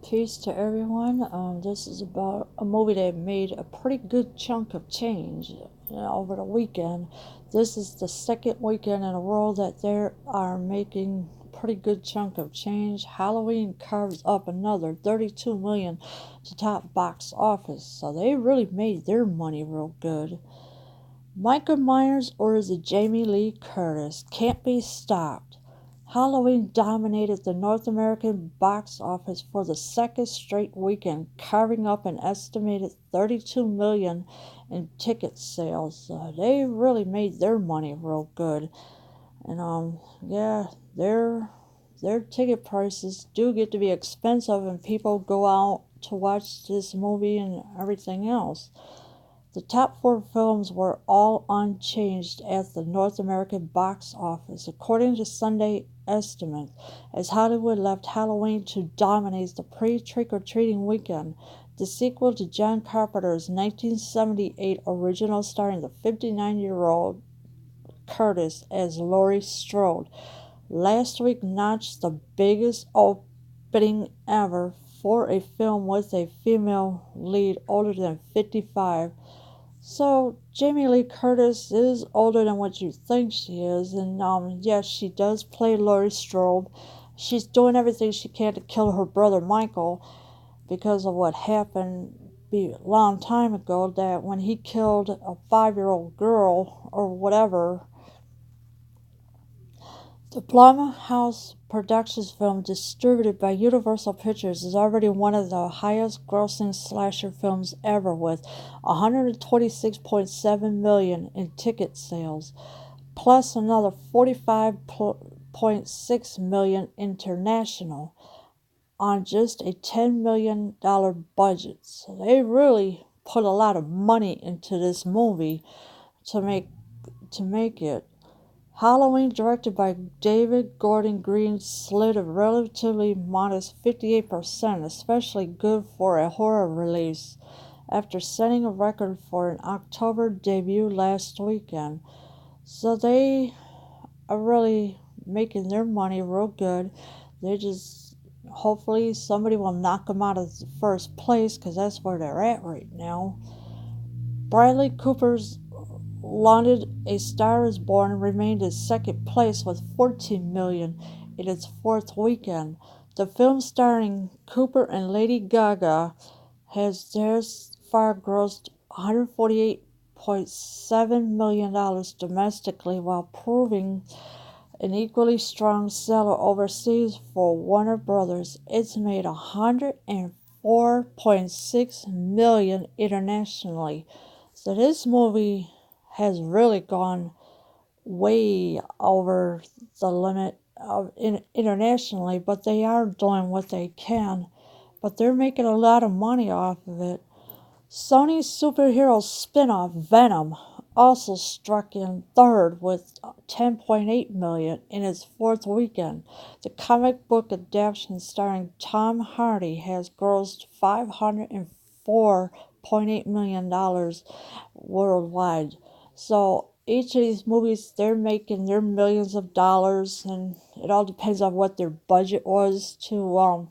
Peace to everyone. This is about a movie that made a pretty good chunk of change over the weekend. This is the second weekend in a row that they are making a pretty good chunk of change. Halloween carves up another 32 million to top box office, so they really made their money real good. Michael Myers or is it Jamie Lee Curtis? Can't be stopped. Halloween dominated the North American box office for the second straight weekend, carving up an estimated 32 million in ticket sales. They really made their money real good, and yeah, their ticket prices do get to be expensive, and people go out to watch this movie and everything else. The top four films were all unchanged at the North American box office, according to Sunday estimates, as Hollywood left Halloween to dominate the pre-trick-or-treating weekend. The sequel to John Carpenter's 1978 original starring the 59-year-old Curtis as Laurie Strode last week notched the biggest opening ever for a film with a female lead older than 55. So Jamie Lee Curtis is older than what you think she is, and yes, she does play Laurie Strode. She's doing everything she can to kill her brother Michael because of what happened a long time ago. That when he killed a 5-year-old girl or whatever, the Blumhouse Productions film distributed by Universal Pictures is already one of the highest grossing slasher films ever with 126.7 million in ticket sales, plus another 45.6 million international on just a $10 million budget. So they really put a lot of money into this movie to make it. Halloween, directed by David Gordon Green, slid a relatively modest 58%, especially good for a horror release, after setting a record for an October debut last weekend. So they are really making their money real good. They just hopefully somebody will knock them out of first place because that's where they're at right now. Bradley Cooper's landed A Star is Born remained in second place with 14 million in its fourth weekend. The film starring Cooper and Lady Gaga has thus far grossed $148.7 million domestically while proving an equally strong seller overseas for Warner Brothers. It's made $104.6 million internationally. So this movie has really gone way over the limit internationally, but they are doing what they can. But they're making a lot of money off of it. Sony's superhero spin-off Venom also struck in third with 10.8 million in its fourth weekend. The comic book adaptation starring Tom Hardy has grossed $504.8 million worldwide. So each of these movies, they're making their millions of dollars, and it all depends on what their budget was to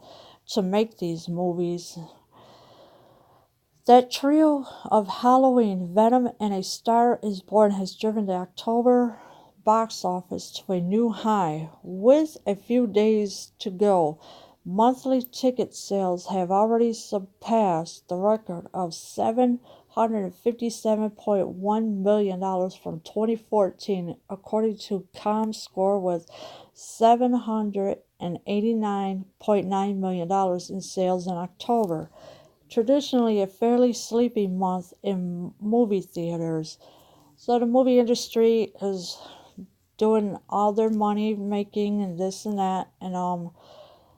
make these movies. That trio of Halloween, Venom, and A Star is Born has driven the October box office to a new high. With a few days to go, monthly ticket sales have already surpassed the record of $757.1 million from 2014, according to ComScore, with $789.9 million in sales in October. Traditionally a fairly sleepy month in movie theaters. So the movie industry is doing all their money making and this and that, and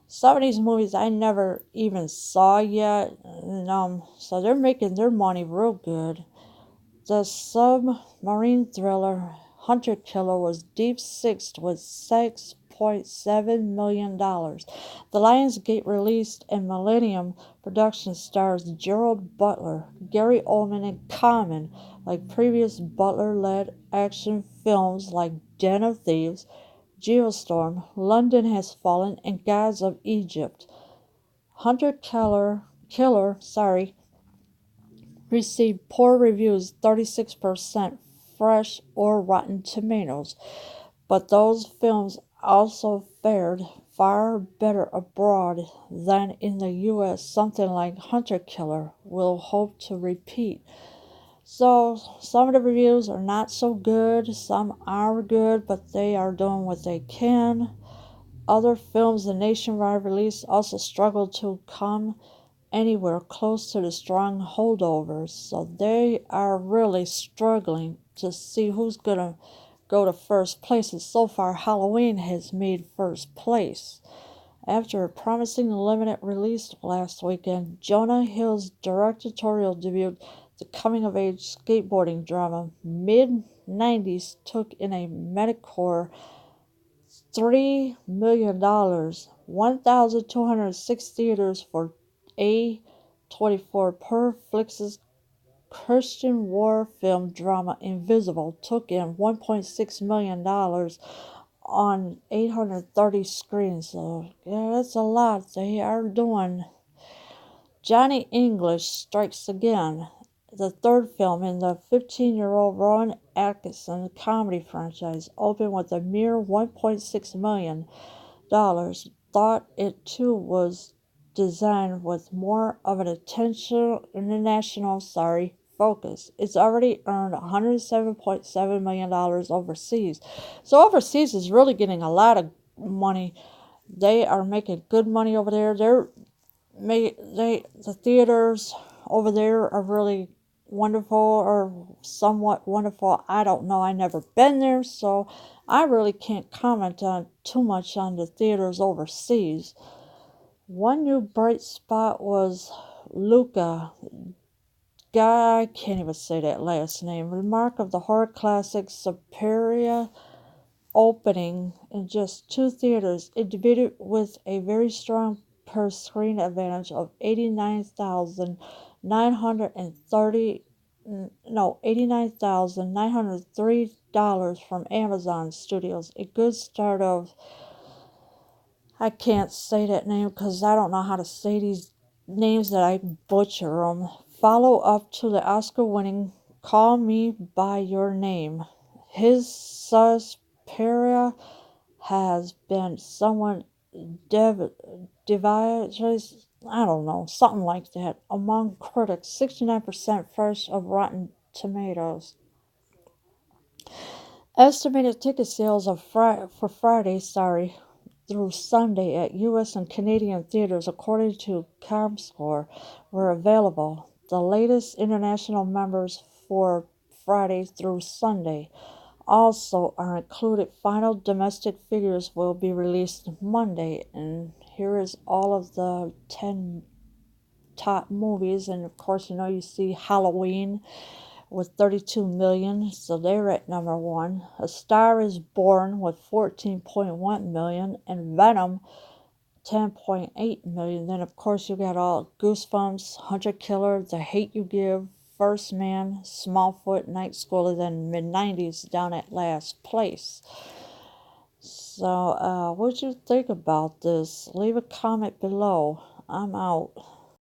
some of these movies I never even saw yet, and so they're making their money real good. The submarine thriller Hunter Killer was deep sixth with $6.7 million. The Lionsgate released and Millennium Production stars Gerald Butler, Gary Oldman, and Common. Like previous Butler-led action films like Den of Thieves, Geostorm, London Has Fallen, and Gods of Egypt. Hunter Killer, received poor reviews, 36% fresh or Rotten Tomatoes. But those films also fared far better abroad than in the US. Something like Hunter Killer will hope to repeat. So some of the reviews are not so good, some are good, but they are doing what they can. Other films the nationwide release also struggle to come anywhere close to the strong holdovers, so they are really struggling to see who's gonna go to first place. And so far, Halloween has made first place. After a promising limited release last weekend, Jonah Hill's directorial debut, the coming of age skateboarding drama mid 90s, took in a Medicore $3 million, 1,206 theaters for A24. Per Flix's Christian war film drama Invisible took in $1.6 million on 830 screens. So, yeah, that's a lot. They are doing. Johnny English Strikes Again, the third film in the 15-year-old Rowan Atkinson comedy franchise, opened with a mere $1.6 million. Thought it too was designed with more of an international focus. It's already earned $107.7 million overseas. So overseas is really getting a lot of money. They are making good money over there. The theaters over there are really wonderful or somewhat wonderful. I don't know. I never been there, so I really can't comment on too much on the theaters overseas. One new bright spot was Luca. God, I can't even say that last name. Remark of the horror classic Superior opening in just two theaters. It debuted with a very strong per screen advantage of 89,903 from Amazon Studios. A good start of, I can't say that name because I don't know how to say these names that I butcher them. Follow up to the Oscar winning Call Me By Your Name. His Suspiria has been somewhat divided, I don't know, something like that, among critics. 69% fresh of Rotten Tomatoes. Estimated ticket sales for Friday, through Sunday at U.S. and Canadian theaters, according to carves, were available. The latest international members for Friday through Sunday also are included. Final domestic figures will be released Monday, and here is all of the 10 top movies. And of course, you see Halloween with 32 million, so they're at number one. A Star is Born with 14.1 million, and Venom 10.8 million. Then of course you got all Goosebumps, Hunter Killer, The Hate You Give, First Man, Smallfoot, Night School, and then mid 90s down at last place. So, what'd you think about this? Leave a comment below. I'm out.